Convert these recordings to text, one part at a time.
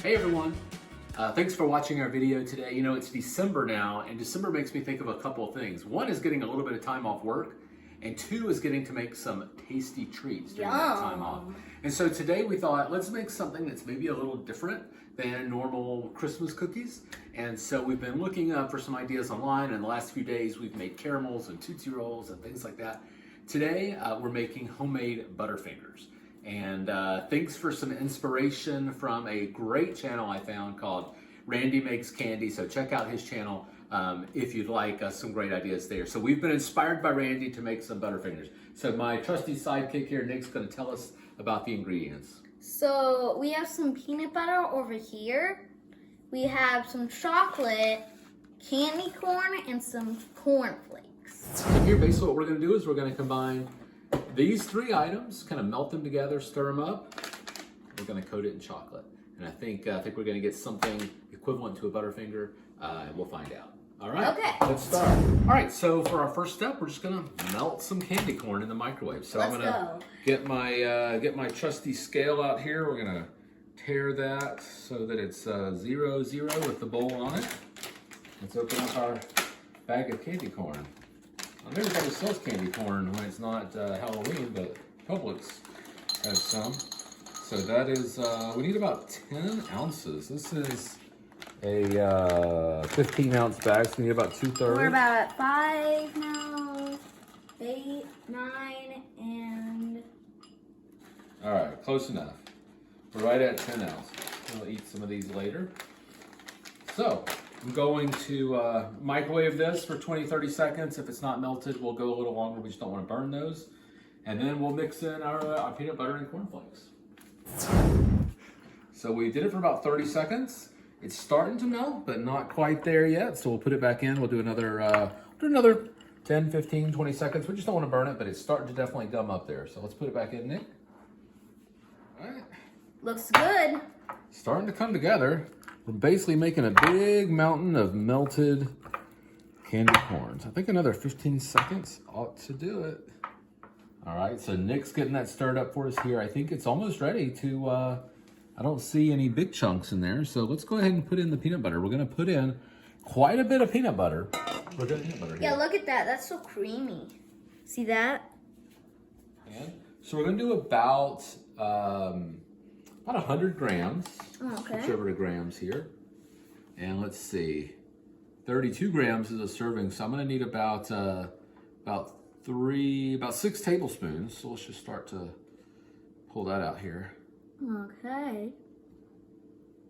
Hey everyone, thanks for watching our video today. You know, it's December now, and December makes me think of a couple of things. One is getting a little bit of time off work, and two is getting to make some tasty treats during that time off. And so today we thought, let's make something that's maybe a little different than normal Christmas cookies. And so we've been looking for some ideas online, and the last few days we've made caramels and Tootsie Rolls and things like that. Today we're making homemade Butterfingers. And thanks for some inspiration from a great channel I found called Randy Makes Candy. So check out his channel if you'd like some great ideas there. So we've been inspired by Randy to make some Butterfingers. So my trusty sidekick here, Nick's going to tell us about the ingredients. So we have some peanut butter over here. We have some chocolate, candy corn, and some cornflakes. So here basically what we're going to do is we're going to combine these three items, kind of melt them together, stir them up. We're going to coat it in chocolate. And I think we're going to get something equivalent to a Butterfinger, and we'll find out. All right, okay. Let's start. All right, so for our first step, we're just going to melt some candy corn in the microwave. So I'm going to get my trusty scale out here. We're going to tear that so that it's 0, 0 with the bowl on it. Let's open up our bag of candy corn. Not everybody sells candy corn when it's not Halloween, but Publix has some. So that is, we need about 10 ounces. This is a 15 ounce bag, so we need about 2/3. We're about at 5 now, 8, 9, and... All right, close enough. We're right at 10 ounces. We'll eat some of these later. So, I'm going to microwave this for 20-30 seconds. If it's not melted, we'll go a little longer. We just don't want to burn those. And then we'll mix in our peanut butter and cornflakes. So we did it for about 30 seconds. It's starting to melt, but not quite there yet. So we'll put it back in. We'll do another 10, 15, 20 seconds. We just don't want to burn it, but it's starting to definitely gum up there. So let's put it back in, Nick. All right. Looks good. Starting to come together. We're basically making a big mountain of melted candy corns. I think another 15 seconds ought to do it. All right, so Nick's getting that stirred up for us here. I think it's almost ready to, I don't see any big chunks in there. So let's go ahead and put in the peanut butter. We're gonna put in quite a bit of peanut butter. We're gonna peanut butter here. Yeah, look at that. That's so creamy. See that? And so we're gonna do about 100 grams. Okay. Switch over to grams here. And let's see. 32 grams is a serving, so I'm gonna need about 6 tablespoons. So let's just start to pull that out here. Okay.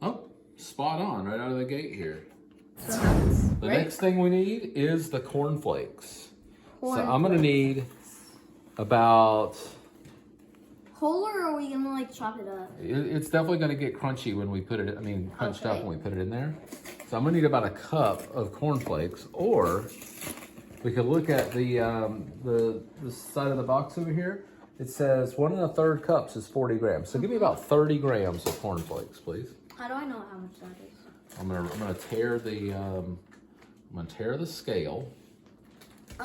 Oh, spot on right out of the gate here. So the next thing we need is the cornflakes. So I'm gonna need about... Whole, or are we gonna like chop it up? It's definitely gonna get crunchy when we put it, crunched up when we put it in there. So I'm gonna need about a cup of cornflakes, or we could look at the side of the box over here. It says 1 1/3 cups is 40 grams. So give me about 30 grams of cornflakes, please. How do I know how much that is? I'm gonna tear the scale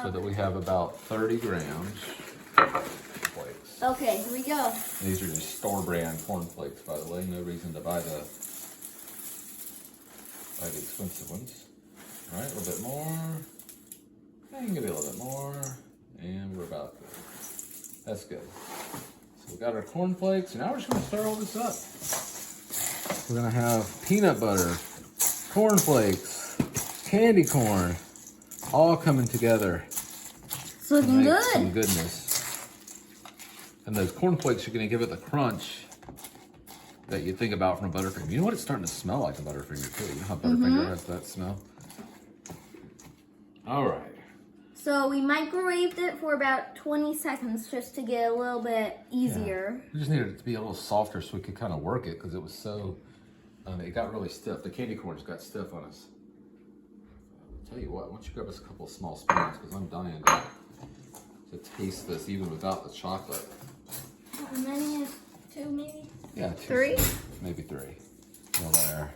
so that we have about 30 grams. Cornflakes. Okay, here we go. These are just store brand cornflakes, by the way. No reason to buy the expensive ones. All right, a little bit more. And give it a little bit more. And we're about good. That's good. So we got our cornflakes, and now we're just gonna stir all this up. We're gonna have peanut butter, cornflakes, candy corn, all coming together. It's looking good. Some goodness. And those cornflakes are gonna give it the crunch that you think about from a Butterfinger. You know what? It's starting to smell like a Butterfinger too. You know how Butterfinger has that smell? All right. So we microwaved it for about 20 seconds just to get a little bit easier. Yeah. We just needed it to be a little softer so we could kind of work it because it was so, it got really stiff. The candy corns got stiff on us. I'll tell you what, why don't you grab us a couple of small spoons because I'm dying to taste this even without the chocolate. How many is 2 maybe? Yeah, 2. 3? Maybe 3. We'll let our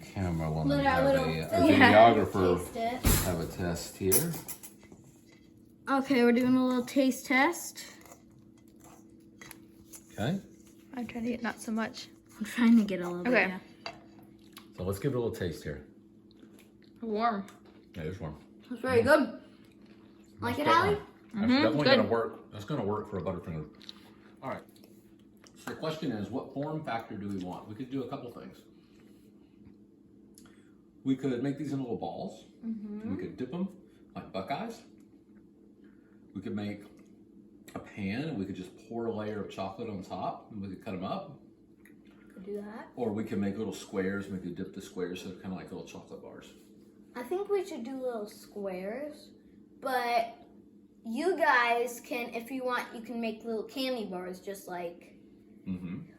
camera woman Let have our a videographer taste have a test here. Okay, we're doing a little taste test. Okay. I'm trying to get not so much. I'm trying to get a little bit. Okay. Yeah. So let's give it a little taste here. Warm. Yeah, it's warm. It's very good. Like it, Allie? That's definitely gonna work. That's gonna work for a Butterfinger. All right. So the question is, what form factor do we want? We could do a couple things. We could make these in little balls. We could dip them like Buckeyes. We could make a pan and we could just pour a layer of chocolate on top and we could cut them up. Could do that. Or we could make little squares and we could dip the squares so they're kind of like little chocolate bars. I think we should do little squares, but you guys can, if you want, you can make little candy bars just like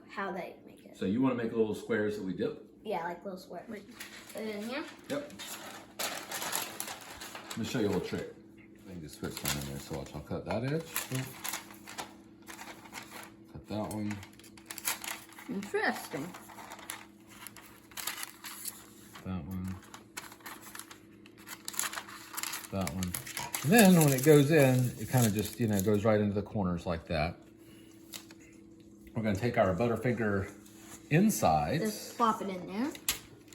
how they make it. So you want to make little squares that we dip? Yeah, like little squares. Put it in here? Yep. Let me show you a little trick. I can just switch one in there. So watch, I'll cut that edge. Cut that one. Interesting. That one. That one. And then when it goes in, it kind of just, you know, goes right into the corners like that. We're going to take our Butterfinger insides. Just plop it in there.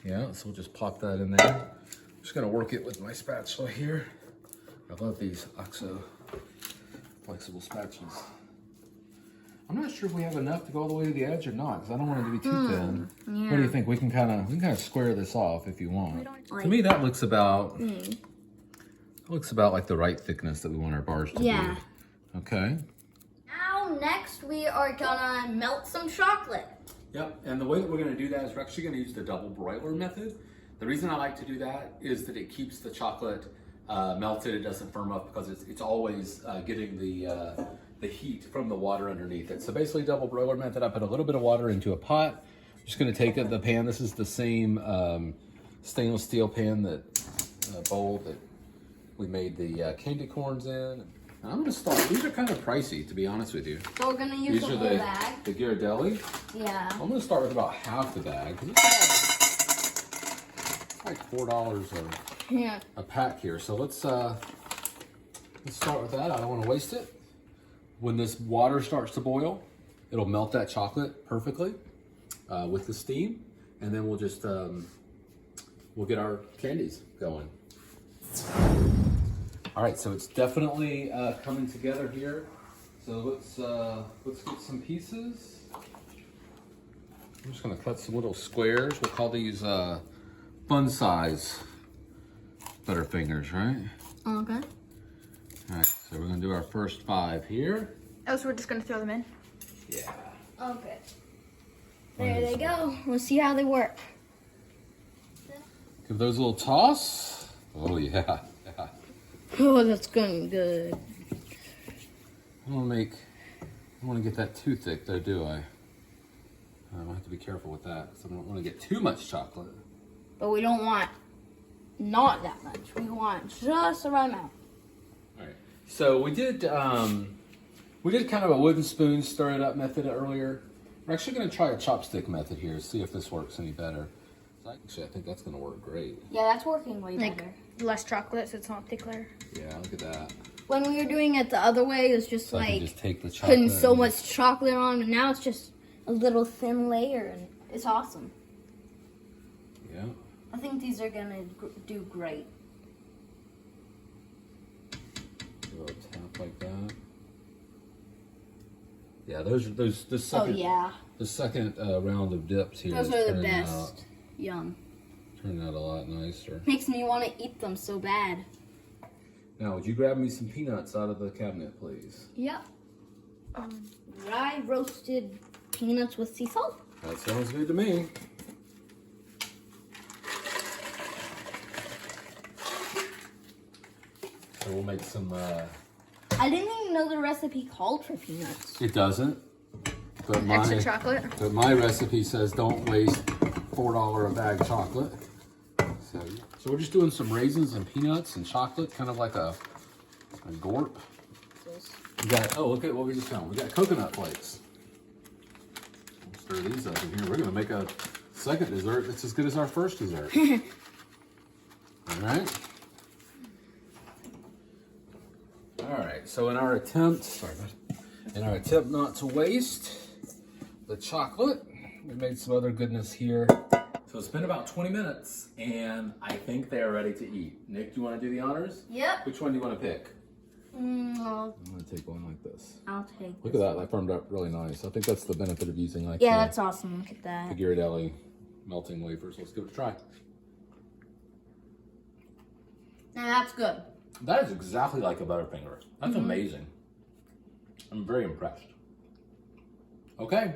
Yeah, so we'll just plop that in there. I'm just going to work it with my spatula here. I love these OXO flexible spatulas. I'm not sure if we have enough to go all the way to the edge or not, because I don't want it to be too thin. Yeah. What do you think? We can kind of square this off if you want. To me, that looks about looks about like the right thickness that we want our bars to be. Okay. Now, next we are gonna melt some chocolate. Yep, and the way that we're gonna do that is we're actually gonna use the double broiler method. The reason I like to do that is that it keeps the chocolate melted. It doesn't firm up because it's always getting the heat from the water underneath it. So basically, double broiler method, I put a little bit of water into a pot. I'm just gonna take the pan. This is the same stainless steel pan bowl that we made the candy corns in. I'm gonna start, these are kind of pricey, to be honest with you. So we're gonna use the whole bag. The Ghirardelli. Yeah. I'm gonna start with about half the bag. It's like $4 a pack here. So let's start with that. I don't want to waste it. When this water starts to boil, it'll melt that chocolate perfectly with the steam, and then we'll just we'll get our candies going. All right, so it's definitely coming together here. So let's get some pieces. I'm just gonna cut some little squares. We'll call these fun size Butterfingers, right? Okay. All right, so we're gonna do our first 5 here. Oh, so we're just gonna throw them in? Yeah. Okay. There they go. We'll see how they work. Give those a little toss. Oh yeah. Oh, that's going good. I don't want to get that too thick though, do I? I have to be careful with that because I don't want to get too much chocolate. But we don't want not that much. We want just the right amount. All right. So we did kind of a wooden spoon stir it up method earlier. We're actually going to try a chopstick method here, see if this works any better. Actually, I think that's going to work great. Yeah, that's working way better. Less chocolate so it's not thicker. Yeah, look at that. When we were doing it the other way, it was just So I can like just take the chocolate putting so and much chocolate on, and now it's just a little thin layer, and it's awesome. Yeah. I think these are gonna do great. A little tap like that. Yeah, the second. Oh yeah, The second round of dips here. those is are the turning best. out- Yum. Turning out a lot nicer. Makes me want to eat them so bad. Now, would you grab me some peanuts out of the cabinet, please? Yep. Dry roasted peanuts with sea salt. That sounds good to me. So we'll make some. I didn't even know the recipe called for peanuts. It doesn't. But Extra chocolate. But my recipe says don't waste $4 a bag chocolate. So we're just doing some raisins and peanuts and chocolate, kind of like a gorp. We got, oh, look at what we just found. We got coconut flakes. We'll stir these up in here. We're gonna make a second dessert that's as good as our first dessert. All right. All right, so in our attempt not to waste the chocolate, we made some other goodness here. So it's been about 20 minutes, and I think they are ready to eat. Nick, do you want to do the honors? Yep. Which one do you want to pick? I'll I'm going to take one like this. take Look at that, that firmed up really nice. I think that's the benefit of using like Yeah, that's awesome. Look at that. the Ghirardelli melting wafers. Let's give it a try. Now that's good. That is exactly like a Butterfinger. That's amazing. I'm very impressed. Okay.